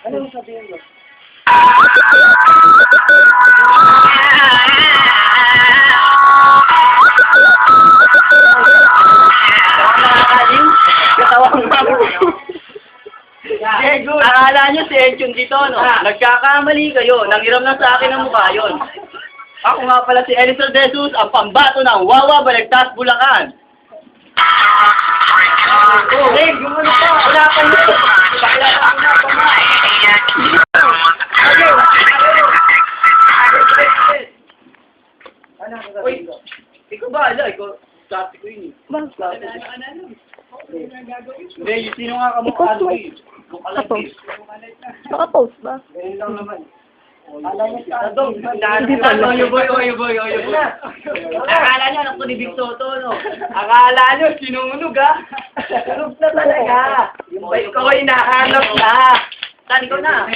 Ano sabihin mo? Akala nyo si Edjun dito, no? Nagkakamali kayo. Nanghiram lang sa akin ang mukha yun. Ako nga pala si Elisa De Jesus, ang pambato ng Wawa Balagtas, Bulacan. Oh, hey, gumano pa. Wala pa yun. Pakilala ko na pa nga. Uy, ikaw ba? Ikaw, klase ko yun eh. Hindi, yung sino nga kamukha doon eh. Naka-post. Naka-post ba? Ganyan lang naman. Hindi pa, oyo boy. Akala nyo, anak ko ni Big Soto, no? Akala nyo, sinunog, ha? Sinunog na talaga. Yung bike ko, hinahanap na. Saan ikaw na?